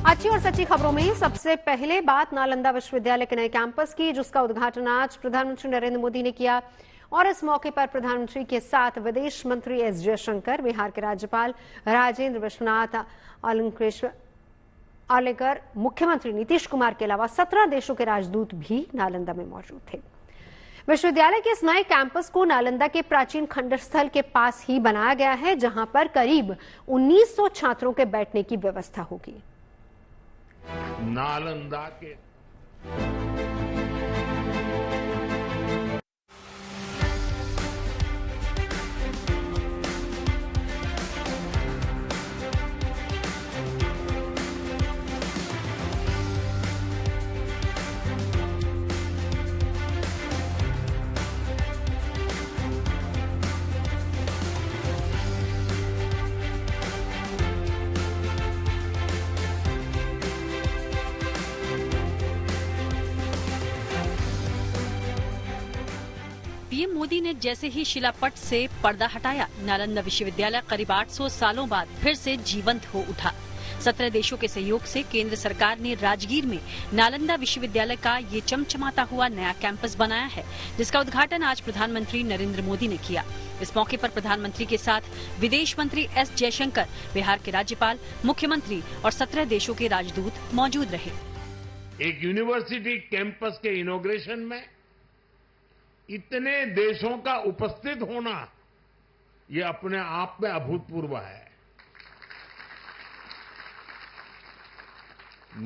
अच्छी और सच्ची खबरों में सबसे पहले बात नालंदा विश्वविद्यालय के नए कैंपस की, जिसका उद्घाटन आज प्रधानमंत्री नरेंद्र मोदी ने किया। और इस मौके पर प्रधानमंत्री के साथ विदेश मंत्री एस जयशंकर, बिहार के राज्यपाल राजेंद्र विश्वनाथ आर्लेकर, मुख्यमंत्री नीतीश कुमार के अलावा 17 देशों के राजदूत भी नालंदा में मौजूद थे। विश्वविद्यालय के इस नए कैंपस को नालंदा के प्राचीन खंडर स्थल के पास ही बनाया गया है, जहां पर करीब 1900 छात्रों के बैठने की व्यवस्था होगी। नालंदा के पीएम मोदी ने जैसे ही शिलापट से पर्दा हटाया, नालंदा विश्वविद्यालय करीब 800 सालों बाद फिर से जीवंत हो उठा। 17 देशों के सहयोग से केंद्र सरकार ने राजगीर में नालंदा विश्वविद्यालय का ये चमचमाता हुआ नया कैंपस बनाया है, जिसका उद्घाटन आज प्रधानमंत्री नरेंद्र मोदी ने किया। इस मौके पर प्रधानमंत्री के साथ विदेश मंत्री एस जयशंकर, बिहार के राज्यपाल, मुख्यमंत्री और 17 देशों के राजदूत मौजूद रहे। एक यूनिवर्सिटी कैंपस के इनॉग्रेशन में इतने देशों का उपस्थित होना, ये अपने आप में अभूतपूर्व है।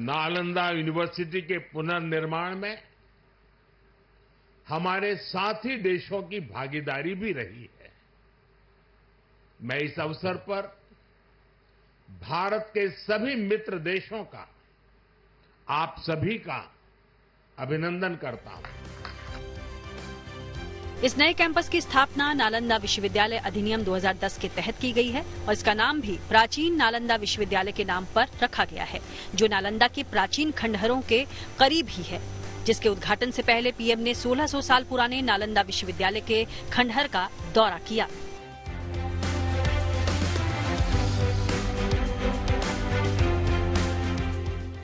नालंदा यूनिवर्सिटी के पुनर्निर्माण में हमारे साथी देशों की भागीदारी भी रही है। मैं इस अवसर पर भारत के सभी मित्र देशों का, आप सभी का अभिनंदन करता हूं। इस नए कैंपस की स्थापना नालंदा विश्वविद्यालय अधिनियम 2010 के तहत की गई है और इसका नाम भी प्राचीन नालंदा विश्वविद्यालय के नाम पर रखा गया है, जो नालंदा के प्राचीन खंडहरों के करीब ही है, जिसके उद्घाटन से पहले पीएम ने 1600 साल पुराने नालंदा विश्वविद्यालय के खंडहर का दौरा किया।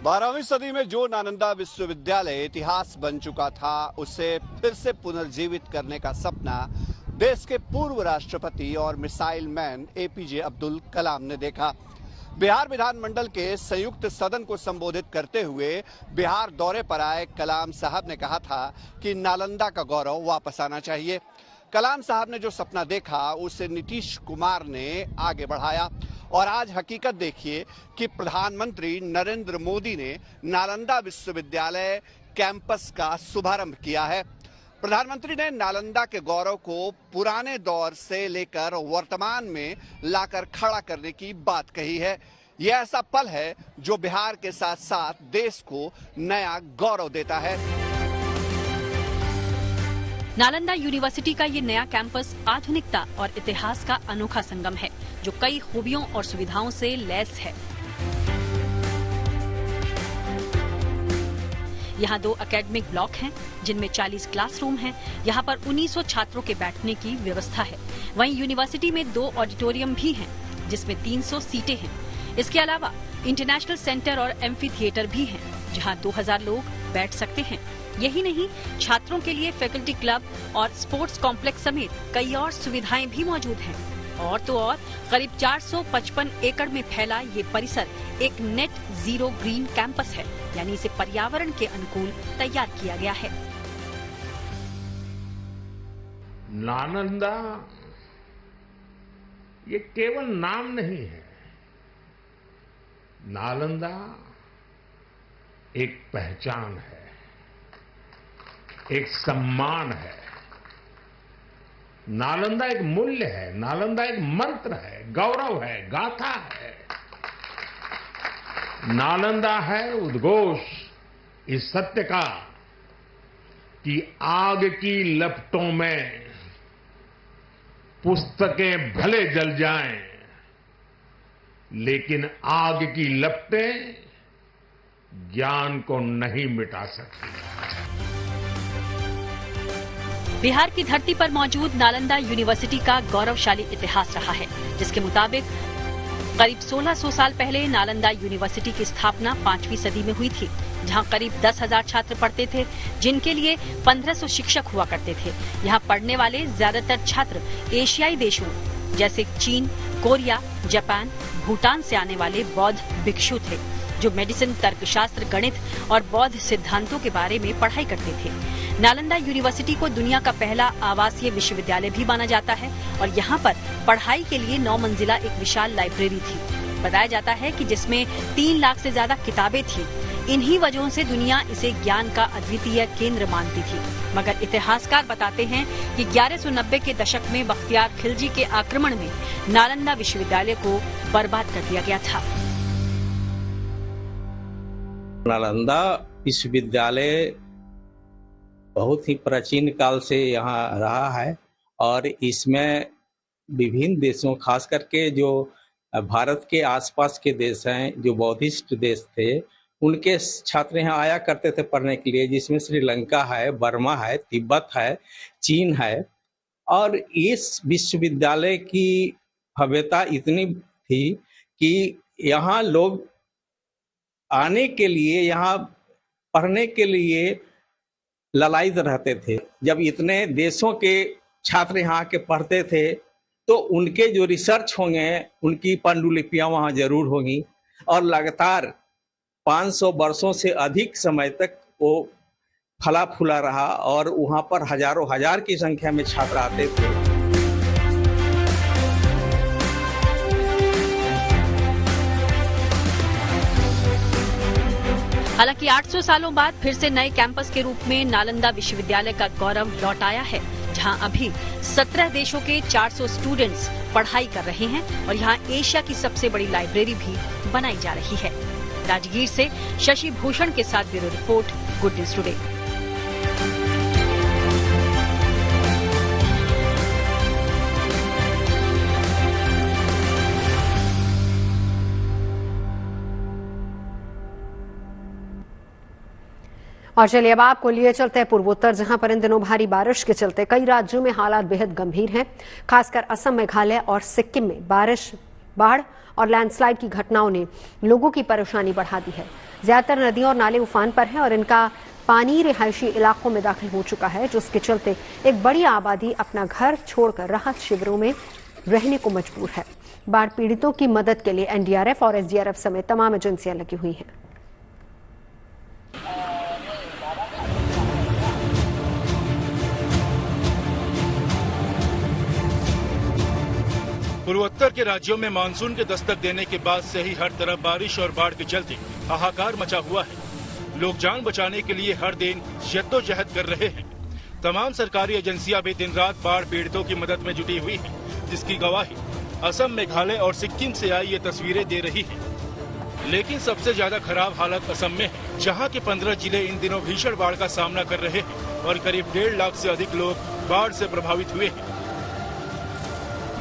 बारहवीं सदी में जो नालंदा विश्वविद्यालय इतिहास बन चुका था, उसे फिर से पुनर्जीवित करने का सपना देश के पूर्व राष्ट्रपति और missile man APJ Abdul Kalam ने देखा। बिहार विधानमंडल के संयुक्त सदन को संबोधित करते हुए बिहार दौरे पर आए कलाम साहब ने कहा था कि नालंदा का गौरव वापस आना चाहिए। कलाम साहब ने जो सपना देखा, उसे नीतीश कुमार ने आगे बढ़ाया और आज हकीकत देखिए कि प्रधानमंत्री नरेंद्र मोदी ने नालंदा विश्वविद्यालय कैंपस का शुभारंभ किया है। प्रधानमंत्री ने नालंदा के गौरव को पुराने दौर से लेकर वर्तमान में लाकर खड़ा करने की बात कही है। यह ऐसा पल है जो बिहार के साथ साथ देश को नया गौरव देता है। नालंदा यूनिवर्सिटी का ये नया कैंपस आधुनिकता और इतिहास का अनोखा संगम है, जो कई खूबियों और सुविधाओं से लैस है। यहाँ 2 एकेडमिक ब्लॉक हैं, जिनमें 40 क्लासरूम हैं। यहाँ पर 1900 छात्रों के बैठने की व्यवस्था है। वहीं यूनिवर्सिटी में 2 ऑडिटोरियम भी हैं, जिसमें 300 सीटें हैं। इसके अलावा इंटरनेशनल सेंटर और एम्फी थिएटर भी हैं, जहाँ 2000 लोग बैठ सकते हैं। यही नहीं, छात्रों के लिए फैकल्टी क्लब और स्पोर्ट्स कॉम्प्लेक्स समेत कई और सुविधाएं भी मौजूद हैं। और तो और करीब 455 एकड़ में फैला ये परिसर एक नेट जीरो ग्रीन कैंपस है, यानी इसे पर्यावरण के अनुकूल तैयार किया गया है। नालंदा ये केवल नाम नहीं है। नालंदा एक पहचान है, एक सम्मान है। नालंदा एक मूल्य है, नालंदा एक मंत्र है, गौरव है, गाथा है। नालंदा है उद्घोष इस सत्य का कि आग की लपटों में पुस्तकें भले जल जाएं, लेकिन आग की लपटें ज्ञान को नहीं मिटा सकती। बिहार की धरती पर मौजूद नालंदा यूनिवर्सिटी का गौरवशाली इतिहास रहा है, जिसके मुताबिक करीब 1600 साल पहले नालंदा यूनिवर्सिटी की स्थापना 5वीं सदी में हुई थी, जहां करीब 10,000 छात्र पढ़ते थे, जिनके लिए 1500 शिक्षक हुआ करते थे। यहां पढ़ने वाले ज्यादातर छात्र एशियाई देशों जैसे चीन, कोरिया, जापान, भूटान से आने वाले बौद्ध भिक्षु थे, जो मेडिसिन, तर्कशास्त्र, गणित और बौद्ध सिद्धांतों के बारे में पढ़ाई करते थे। नालंदा यूनिवर्सिटी को दुनिया का पहला आवासीय विश्वविद्यालय भी माना जाता है और यहाँ पर पढ़ाई के लिए 9 मंजिला एक विशाल लाइब्रेरी थी। बताया जाता है कि जिसमें 3 लाख से ज्यादा किताबें थी। इन्हीं वजहों से दुनिया इसे ज्ञान का अद्वितीय केंद्र मानती थी। मगर इतिहासकार बताते हैं कि 1190 के दशक में बख्तियार खिलजी के आक्रमण में नालंदा विश्वविद्यालय को बर्बाद कर दिया गया था। नालंदा विश्वविद्यालय बहुत ही प्राचीन काल से यहाँ रहा है और इसमें विभिन्न देशों, खास करके जो भारत के आसपास के देश हैं, जो बौद्धिस्ट देश थे, उनके छात्र यहाँ आया करते थे पढ़ने के लिए, जिसमें श्रीलंका है, बर्मा है, तिब्बत है, चीन है। और इस विश्वविद्यालय की भव्यता इतनी थी कि यहाँ लोग आने के लिए, यहाँ पढ़ने के लिए ललायित रहते थे। जब इतने देशों के छात्र यहाँ के पढ़ते थे तो उनके जो रिसर्च होंगे, उनकी पांडुलिपियां वहाँ जरूर होंगी और लगातार 500 वर्षों से अधिक समय तक वो फला फूला रहा और वहाँ पर हजारों हजार की संख्या में छात्र आते थे। हालांकि 800 सालों बाद फिर से नए कैंपस के रूप में नालंदा विश्वविद्यालय का गौरव लौट आया है, जहां अभी 17 देशों के 400 स्टूडेंट्स पढ़ाई कर रहे हैं और यहां एशिया की सबसे बड़ी लाइब्रेरी भी बनाई जा रही है। राजगीर से शशि भूषण के साथ bureau report, good news today. और चलिए अब आपको लिए चलते हैं पूर्वोत्तर, जहां पर इन दिनों भारी बारिश के चलते कई राज्यों में हालात बेहद गंभीर हैं। खासकर असम, मेघालय और सिक्किम में बारिश, बाढ़ और लैंडस्लाइड की घटनाओं ने लोगों की परेशानी बढ़ा दी है। ज्यादातर नदियां और नाले उफान पर हैं और इनका पानी रिहायशी इलाकों में दाखिल हो चुका है, जिसके चलते एक बड़ी आबादी अपना घर छोड़कर राहत शिविरों में रहने को मजबूर है। बाढ़ पीड़ितों की मदद के लिए एनडीआरएफ और एसडीआरएफ समेत तमाम एजेंसियां लगी हुई हैं। पूर्वोत्तर के राज्यों में मानसून के दस्तक देने के बाद से ही हर तरफ बारिश और बाढ़ के चलते हाहाकार मचा हुआ है। लोग जान बचाने के लिए हर दिन जद्दोजहद कर रहे हैं। तमाम सरकारी एजेंसियां भी दिन रात बाढ़ पीड़ितों की मदद में जुटी हुई हैं, जिसकी गवाही असम, मेघालय और सिक्किम से आई ये तस्वीरें दे रही है। लेकिन सबसे ज्यादा खराब हालत असम में है, जहाँ के 15 जिले इन दिनों भीषण बाढ़ का सामना कर रहे हैं और करीब 1.5 लाख से अधिक लोग बाढ़ से प्रभावित हुए हैं।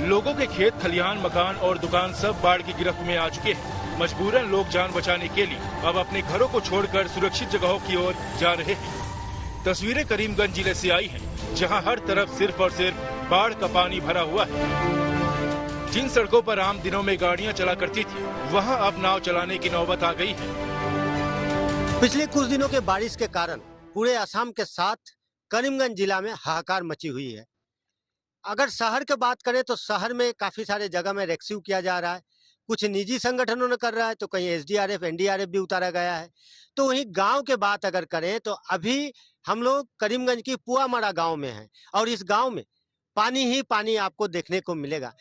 लोगों के खेत, खलिहान, मकान और दुकान सब बाढ़ की गिरफ्त में आ चुके हैं। मजबूरन लोग जान बचाने के लिए अब अपने घरों को छोड़कर सुरक्षित जगहों की ओर जा रहे हैं। तस्वीरें करीमगंज जिले से आई हैं, जहां हर तरफ सिर्फ और सिर्फ बाढ़ का पानी भरा हुआ है। जिन सड़कों पर आम दिनों में गाड़ियां चला करती थी, वहां अब नाव चलाने की नौबत आ गई है। पिछले कुछ दिनों के बारिश के कारण पूरे असम के साथ करीमगंज जिला में हाहाकार मची हुई है। अगर शहर की बात करें तो शहर में काफी सारे जगह में रेस्क्यू किया जा रहा है, कुछ निजी संगठनों ने कर रहा है, तो कहीं एसडीआरएफ, एनडीआरएफ भी उतारा गया है। तो वहीं गांव के बात अगर करें तो अभी हम लोग करीमगंज की पुआमरा गांव में हैं और इस गांव में पानी ही पानी आपको देखने को मिलेगा।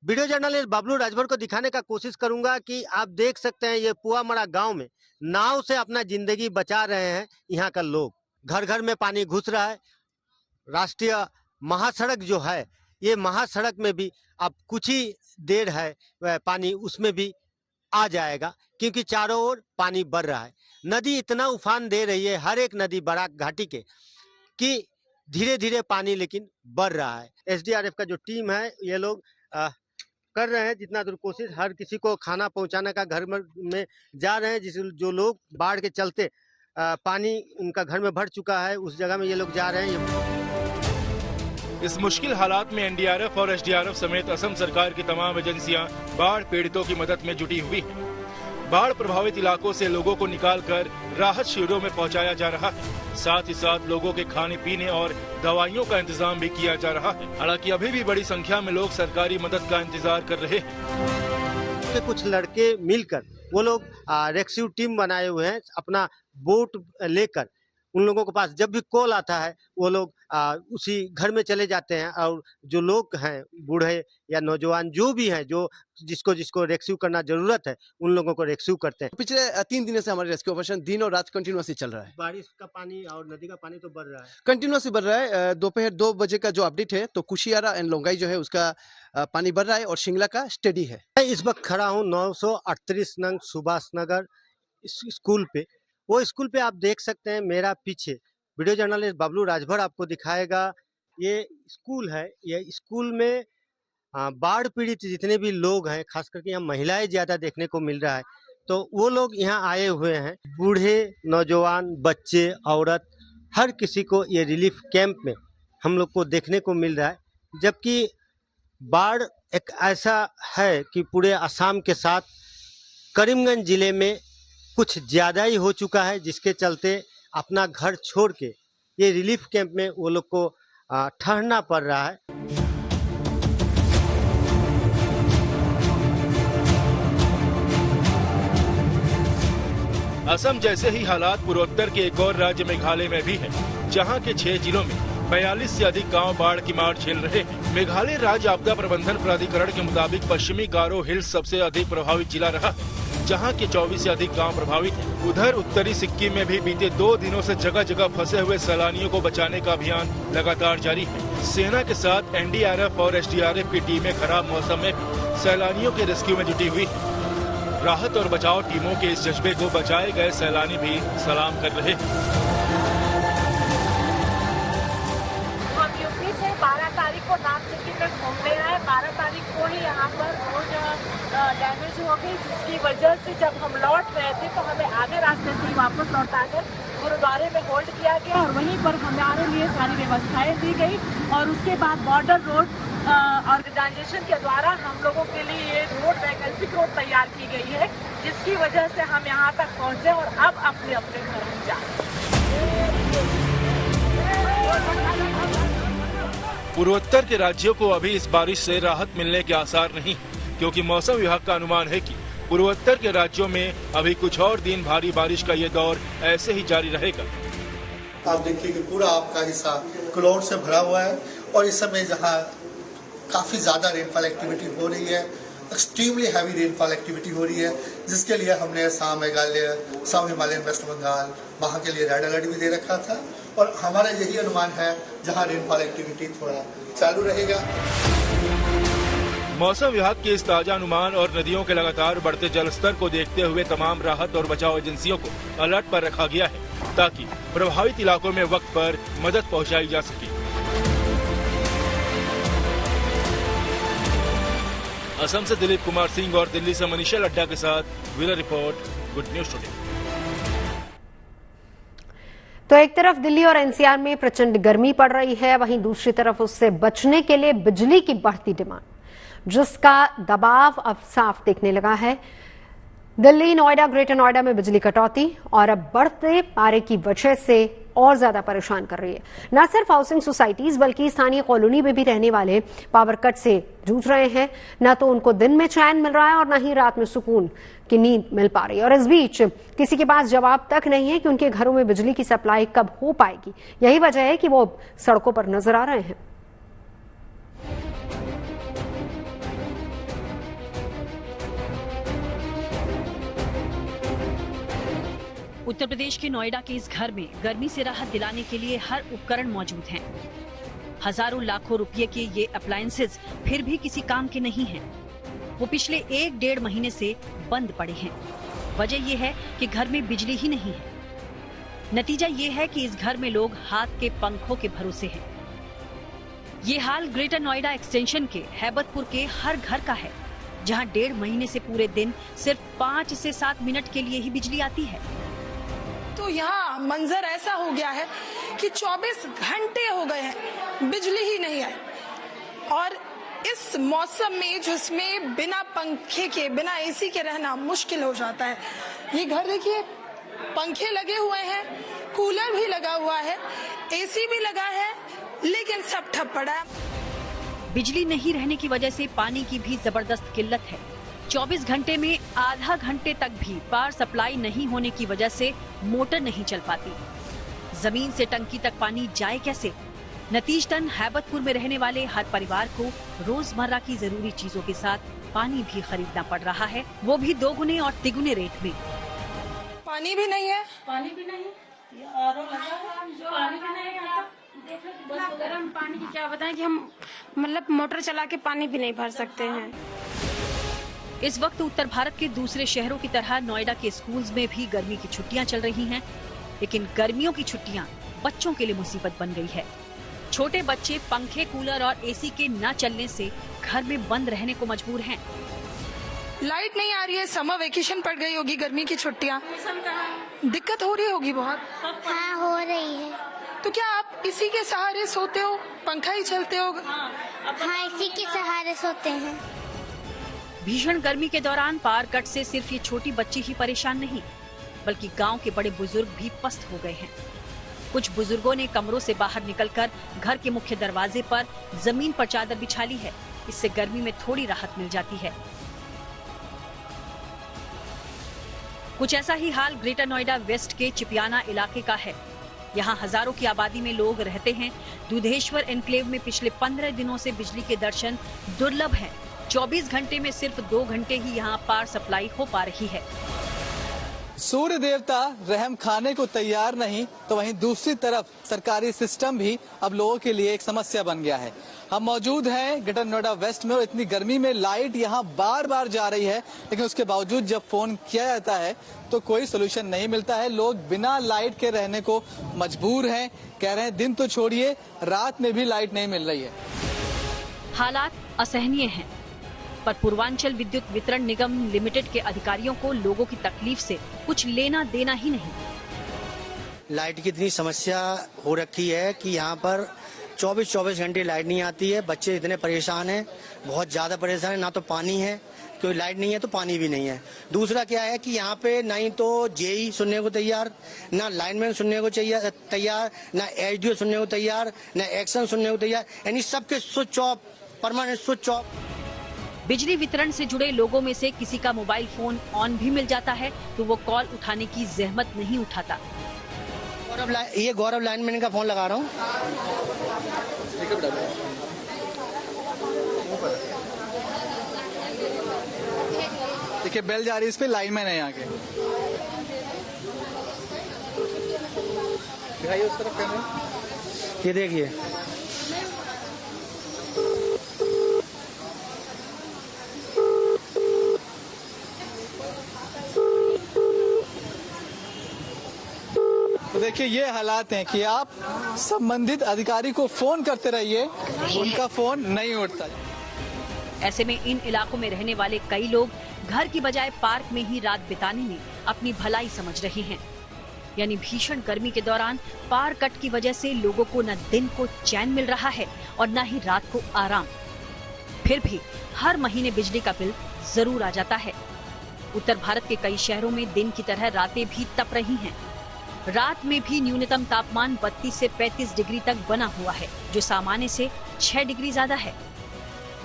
वीडियो जर्नलिस्ट बबलू राजभर को दिखाने का कोशिश करूंगा कि आप देख सकते हैं ये पुआमरा गांव में नाव से अपना जिंदगी बचा रहे हैं यहाँ का लोग। घर घर में पानी घुस रहा है। राष्ट्रीय महासड़क जो है, ये महासड़क में भी अब कुछ ही देर है पानी उसमें भी आ जाएगा, क्योंकि चारों ओर पानी बढ़ रहा है। नदी इतना उफान दे रही है, हर एक नदी बराक घाटी के, कि धीरे धीरे पानी लेकिन बढ़ रहा है। एसडीआरएफ का जो टीम है, ये लोग कर रहे हैं जितना दूर कोशिश, हर किसी को खाना पहुंचाने का घर में जा रहे हैं। जो लोग बाढ़ के चलते पानी उनका घर में भर चुका है, उस जगह में ये लोग जा रहे हैं। इस मुश्किल हालात में एनडीआरएफ और एसडीआरएफ समेत असम सरकार की तमाम एजेंसियां बाढ़ पीड़ितों की मदद में जुटी हुई हैं। बाढ़ प्रभावित इलाकों से लोगों को निकालकर राहत शिविरों में पहुंचाया जा रहा है। साथ ही साथ लोगों के खाने पीने और दवाइयों का इंतजाम भी किया जा रहा है। हालांकि अभी भी बड़ी संख्या में लोग सरकारी मदद का इंतजार कर रहे हैं। कुछ लड़के मिलकर वो लोग रेस्क्यू टीम बनाए हुए हैं, अपना बोट लेकर उन लोगों के पास जब भी कॉल आता है वो लोग उसी घर में चले जाते हैं और जो लोग हैं बूढ़े या नौजवान जो भी हैं जो जिसको रेस्क्यू करना जरूरत है उन लोगों को रेस्क्यू करते हैं। पिछले 3 दिनों से हमारे रेस्क्यू ऑपरेशन दिन और रात कंटिन्यूसली चल रहा है। बारिश का पानी और नदी का पानी तो बढ़ रहा है, कंटिन्यूसली बढ़ रहा है। दोपहर 2 बजे का जो अपडेट है तो कुशियारा एंड लोंगाई जो है उसका पानी बढ़ रहा है और शिंगला का स्टेडी है। मैं इस वक्त खड़ा हूँ 938 नंग सुभाष नगर स्कूल पे। वो स्कूल पे आप देख सकते हैं, मेरा पीछे वीडियो जर्नलिस्ट बबलू राजभर आपको दिखाएगा। ये स्कूल है, ये स्कूल में बाढ़ पीड़ित जितने भी लोग हैं, खास करके यहाँ महिलाएं ज्यादा देखने को मिल रहा है, तो वो लोग यहाँ आए हुए हैं। बूढ़े, नौजवान, बच्चे, औरत, हर किसी को ये रिलीफ कैंप में हम लोग को देखने को मिल रहा है। जबकि बाढ़ एक ऐसा है कि पूरे असम के साथ करीमगंज जिले में कुछ ज़्यादा ही हो चुका है, जिसके चलते अपना घर छोड़ के ये रिलीफ कैंप में वो लोग को ठहरना पड़ रहा है। असम जैसे ही हालात पूर्वोत्तर के एक और राज्य मेघालय में भी है, जहां के 6 जिलों में 42 से अधिक गांव बाढ़ की मार झेल रहे हैं। मेघालय राज्य आपदा प्रबंधन प्राधिकरण के मुताबिक पश्चिमी गारो हिल्स सबसे अधिक प्रभावित जिला रहा है, जहां के 24 से अधिक गांव प्रभावित हैं। उधर उत्तरी सिक्किम में भी बीते 2 दिनों से जगह जगह फंसे हुए सैलानियों को बचाने का अभियान लगातार जारी है। सेना के साथ एनडीआरएफ और एसडीआरएफ की टीमें खराब मौसम में भी सैलानियों के रेस्क्यू में जुटी हुई है। राहत और बचाव टीमों के इस जज्बे को बचाए गए सैलानी भी सलाम कर रहे हैं। हम यूपी से 12 तारीख को नाम सिटी में घूमने आए। 12 तारीख को ही यहाँ पर रोड डैमेज हो गई, जिसकी वजह से जब हम लौट रहे थे तो हमें आगे रास्ते से ही वापस लौटाकर गुरुद्वारे में होल्ड किया गया और वहीं पर हमारे लिए सारी व्यवस्थाएं दी गई। और उसके बाद बॉर्डर रोड ऑर्गेनाइजेशन के द्वारा हम लोगों के लिए ये रोड वैकल्पिक रोड तैयार की गई है, जिसकी वजह से हम यहाँ तक पहुँचे और अब अपने अपने घर में जाए। पूर्वोत्तर के राज्यों को अभी इस बारिश से राहत मिलने के आसार नहीं, क्योंकि मौसम विभाग का अनुमान है कि पूर्वोत्तर के राज्यों में अभी कुछ और दिन भारी बारिश का ये दौर ऐसे ही जारी रहेगा। आप देखिए कि पूरा आपका हिस्सा क्लाउड से भरा हुआ है और इस समय जहाँ काफी ज्यादा रेनफॉल एक्टिविटी हो रही है, एक्सट्रीमली हैवी रेनफॉल एक्टिविटी हो रही है, जिसके लिए हमने असम, मेघालय, साउथ हिमालयन, वेस्ट बंगाल वहाँ के लिए रेड अलर्ट भी दे रखा था और हमारा यही अनुमान है जहाँ रेनफॉल एक्टिविटी थोड़ा चालू रहेगा। मौसम विभाग के इस ताजा अनुमान और नदियों के लगातार बढ़ते जलस्तर को देखते हुए तमाम राहत और बचाव एजेंसियों को अलर्ट पर रखा गया है, ताकि प्रभावित इलाकों में वक्त पर मदद पहुंचाई जा सके। असम से दिलीप कुमार सिंह और दिल्ली से मनीषा लड्डा के साथ bureau report, good news today. तो एक तरफ दिल्ली और एनसीआर में प्रचंड गर्मी पड़ रही है, वहीं दूसरी तरफ उससे बचने के लिए बिजली की बढ़ती डिमांड, जिसका दबाव अब साफ दिखने लगा है। दिल्ली, नोएडा, ग्रेटर नोएडा में बिजली कटौती और अब बढ़ते पारे की वजह से और ज्यादा परेशान कर रही है। न सिर्फ हाउसिंग सोसाइटीज बल्कि स्थानीय कॉलोनी में भी रहने वाले पावर कट से जूझ रहे हैं। न तो उनको दिन में चैन मिल रहा है और न ही रात में सुकून की नींद मिल पा रही है। और इस बीच किसी के पास जवाब तक नहीं है कि उनके घरों में बिजली की सप्लाई कब हो पाएगी। यही वजह है कि वो सड़कों पर नजर आ रहे हैं। उत्तर प्रदेश के नोएडा के इस घर में गर्मी से राहत दिलाने के लिए हर उपकरण मौजूद हैं। हजारों लाखों रुपए के ये अप्लायंसेज फिर भी किसी काम के नहीं हैं। वो पिछले 1-1.5 महीने से बंद पड़े हैं। वजह ये है कि घर में बिजली ही नहीं है। नतीजा ये है कि इस घर में लोग हाथ के पंखों के भरोसे हैं। ये हाल ग्रेटर नोएडा एक्सटेंशन के हैबतपुर के हर घर का है, जहां 1.5 महीने से पूरे दिन सिर्फ 5 से 7 मिनट के लिए ही बिजली आती है। तो यहाँ मंजर ऐसा हो गया है कि 24 घंटे हो गए हैं बिजली ही नहीं आई। और इस मौसम में जिसमें बिना पंखे के, बिना एसी के रहना मुश्किल हो जाता है। ये घर देखिए, पंखे लगे हुए हैं, कूलर भी लगा हुआ है, एसी भी लगा है, लेकिन सब ठप पड़ा है। बिजली नहीं रहने की वजह से पानी की भी जबरदस्त किल्लत है। 24 घंटे में आधा घंटे तक भी पावर सप्लाई नहीं होने की वजह से मोटर नहीं चल पाती। जमीन से टंकी तक पानी जाए कैसे? नतीजतन हैबतपुर में रहने वाले हर परिवार को रोजमर्रा की जरूरी चीजों के साथ पानी भी खरीदना पड़ रहा है, वो भी दोगुने और तिगुने रेट में। पानी भी नहीं है, पानी भी नहीं, पानी भी नहीं है। बस गर्म पानी की क्या बताएं कि हम मतलब मोटर चला के पानी भी नहीं भर सकते हैं। इस वक्त उत्तर भारत के दूसरे शहरों की तरह नोएडा के स्कूल्स में भी गर्मी की छुट्टियां चल रही हैं, लेकिन गर्मियों की छुट्टियां बच्चों के लिए मुसीबत बन गई है। छोटे बच्चे पंखे, कूलर और एसी के न चलने से घर में बंद रहने को मजबूर हैं। लाइट नहीं आ रही है, समर वेकेशन पड़ गई होगी, गर्मी की छुट्टियां, दिक्कत हो रही होगी बहुत। हाँ, हो रही है। तो क्या आप इसी के सहारे सोते हो, पंखा ही चलते हो? हाँ, इसी के सहारे सोते हैं। भीषण गर्मी के दौरान पावर कट से सिर्फ ये छोटी बच्ची ही परेशान नहीं, बल्कि गांव के बड़े बुजुर्ग भी पस्त हो गए हैं। कुछ बुजुर्गों ने कमरों से बाहर निकलकर घर के मुख्य दरवाजे पर जमीन पर चादर बिछा ली है। इससे गर्मी में थोड़ी राहत मिल जाती है। कुछ ऐसा ही हाल ग्रेटर नोएडा वेस्ट के चिपियाना इलाके का है। यहाँ हजारों की आबादी में लोग रहते हैं। दुधेश्वर एनक्लेव में पिछले 15 दिनों से बिजली के दर्शन दुर्लभ हैं। 24 घंटे में सिर्फ 2 घंटे ही यहाँ पावर सप्लाई हो पा रही है। सूर्य देवता रहम खाने को तैयार नहीं, तो वहीं दूसरी तरफ सरकारी सिस्टम भी अब लोगों के लिए एक समस्या बन गया है। हम मौजूद हैं ग्रेटर नोएडा वेस्ट में और इतनी गर्मी में लाइट यहाँ बार बार जा रही है, लेकिन उसके बावजूद जब फोन किया जाता है तो कोई सोल्यूशन नहीं मिलता है। लोग बिना लाइट के रहने को मजबूर हैं। कह रहे हैं दिन तो छोड़िए, रात में भी लाइट नहीं मिल रही है। हालात असहनीय हैं, पर पूर्वांचल विद्युत वितरण निगम लिमिटेड के अधिकारियों को लोगों की तकलीफ से कुछ लेना देना ही नहीं। लाइट की इतनी समस्या हो रखी है कि यहाँ पर 24 घंटे लाइट नहीं आती है। बच्चे इतने परेशान हैं, बहुत ज्यादा परेशान है। ना तो पानी है, क्योंकि लाइट नहीं है तो पानी भी नहीं है। दूसरा क्या है कि यहाँ पे नहीं तो जेई सुनने को तैयार, ना लाइनमैन सुनने को तैयार, ना एचडीओ सुनने को तैयार, ना एक्शन सुनने को तैयार, यानी सबके switch off, permanent switch off. बिजली वितरण से जुड़े लोगों में से किसी का मोबाइल फोन ऑन भी मिल जाता है तो वो कॉल उठाने की जहमत नहीं उठाता। ये गौरव लाइनमैन का फोन लगा रहा हूँ। देखिए बेल जा रही है, इस पे लाइनमैन है यहाँ के। दिखाइए उस तरफ कैमरा। ये देखिए, तो देखिए ये हालात हैं कि आप संबंधित अधिकारी को फोन करते रहिए, उनका फोन नहीं उठता। ऐसे में इन इलाकों में रहने वाले कई लोग घर की बजाय पार्क में ही रात बिताने में अपनी भलाई समझ रहे हैं। यानी भीषण गर्मी के दौरान पावर कट की वजह से लोगों को न दिन को चैन मिल रहा है और न ही रात को आराम। फिर भी हर महीने बिजली का बिल जरूर आ जाता है। उत्तर भारत के कई शहरों में दिन की तरह रातें भी तप रही हैं। रात में भी न्यूनतम तापमान 32 से 35 डिग्री तक बना हुआ है, जो सामान्य से 6 डिग्री ज्यादा है।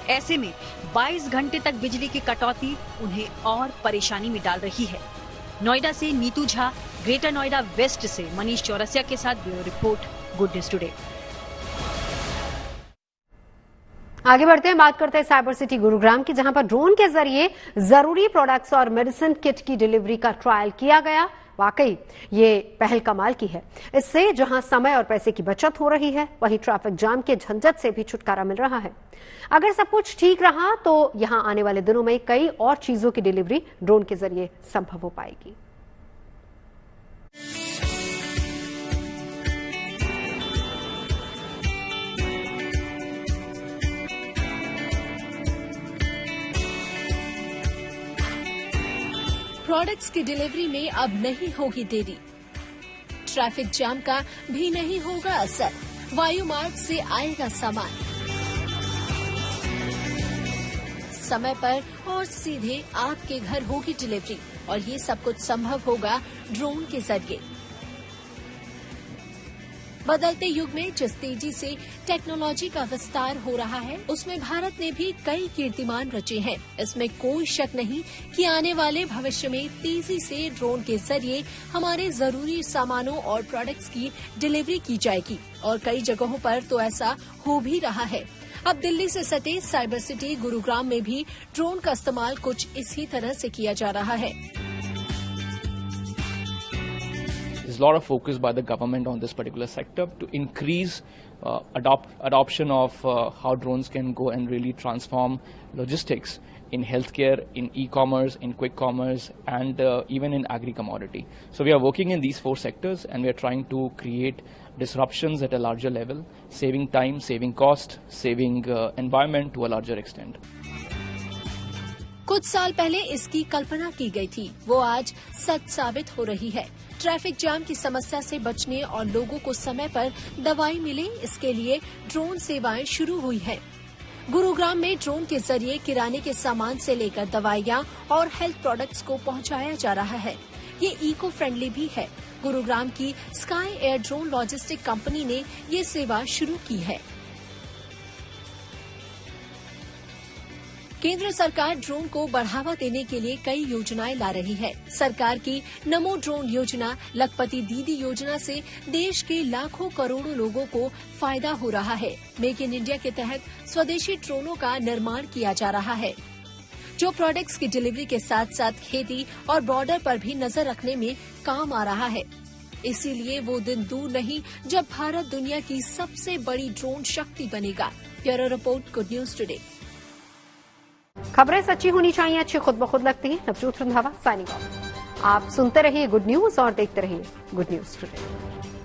ऐसे में 22 घंटे तक बिजली की कटौती उन्हें और परेशानी में डाल रही है। नोएडा से नीतू झा, ग्रेटर नोएडा वेस्ट से मनीष चौरसिया के साथ bureau report, good news today. आगे बढ़ते हैं, बात करते हैं साइबर सिटी गुरुग्राम की, जहां पर ड्रोन के जरिए जरूरी प्रोडक्ट्स और मेडिसिन किट की डिलीवरी का ट्रायल किया गया। वाकई ये पहल कमाल की है। इससे जहां समय और पैसे की बचत हो रही है, वहीं ट्रैफिक जाम के झंझट से भी छुटकारा मिल रहा है। अगर सब कुछ ठीक रहा तो यहां आने वाले दिनों में कई और चीजों की डिलीवरी ड्रोन के जरिए संभव हो पाएगी। प्रोडक्ट्स की डिलीवरी में अब नहीं होगी देरी। ट्रैफिक जाम का भी नहीं होगा असर। वायु मार्ग से आएगा सामान समय पर और सीधे आपके घर होगी डिलीवरी, और ये सब कुछ संभव होगा ड्रोन के जरिए। बदलते युग में जिस तेजी से टेक्नोलॉजी का विस्तार हो रहा है, उसमें भारत ने भी कई कीर्तिमान रचे हैं। इसमें कोई शक नहीं कि आने वाले भविष्य में तेजी से ड्रोन के जरिए हमारे जरूरी सामानों और प्रोडक्ट्स की डिलीवरी की जाएगी, और कई जगहों पर तो ऐसा हो भी रहा है। अब दिल्ली से सटे साइबर सिटी गुरुग्राम में भी ड्रोन का इस्तेमाल कुछ इसी तरह से किया जा रहा है। There's a lot of focus by the government on this particular sector to increase adoption of how drones can go and really transform logistics in healthcare, in e-commerce, in quick commerce, and even in agri-commodity. So we are working in these 4 sectors, and we are trying to create disruptions at a larger level, saving time, saving cost, saving environment to a larger extent. कुछ साल पहले इसकी कल्पना की गई थी, वो आज सच साबित हो रही है। ट्रैफिक जाम की समस्या से बचने और लोगों को समय पर दवाई मिले, इसके लिए ड्रोन सेवाएं शुरू हुई है। गुरुग्राम में ड्रोन के जरिए किराने के सामान से लेकर दवाइयां और हेल्थ प्रोडक्ट्स को पहुंचाया जा रहा है। ये इको फ्रेंडली भी है। गुरुग्राम की sky air drone logistic company ने ये सेवा शुरू की है। केंद्र सरकार ड्रोन को बढ़ावा देने के लिए कई योजनाएं ला रही है। सरकार की नमो ड्रोन योजना, लखपति दीदी योजना से देश के लाखों करोड़ों लोगों को फायदा हो रहा है। मेक इन इंडिया के तहत स्वदेशी ड्रोनों का निर्माण किया जा रहा है, जो प्रोडक्ट्स की डिलीवरी के साथ साथ खेती और बॉर्डर पर भी नजर रखने में काम आ रहा है। इसीलिए वो दिन दूर नहीं जब भारत दुनिया की सबसे बड़ी ड्रोन शक्ति बनेगा। Bureau report, good news today. खबरें सच्ची होनी चाहिए, अच्छी खुद ब खुद लगती हैं। Navjot Randhawa signing off. आप सुनते रहिए गुड न्यूज और देखते रहिए गुड न्यूज टुडे।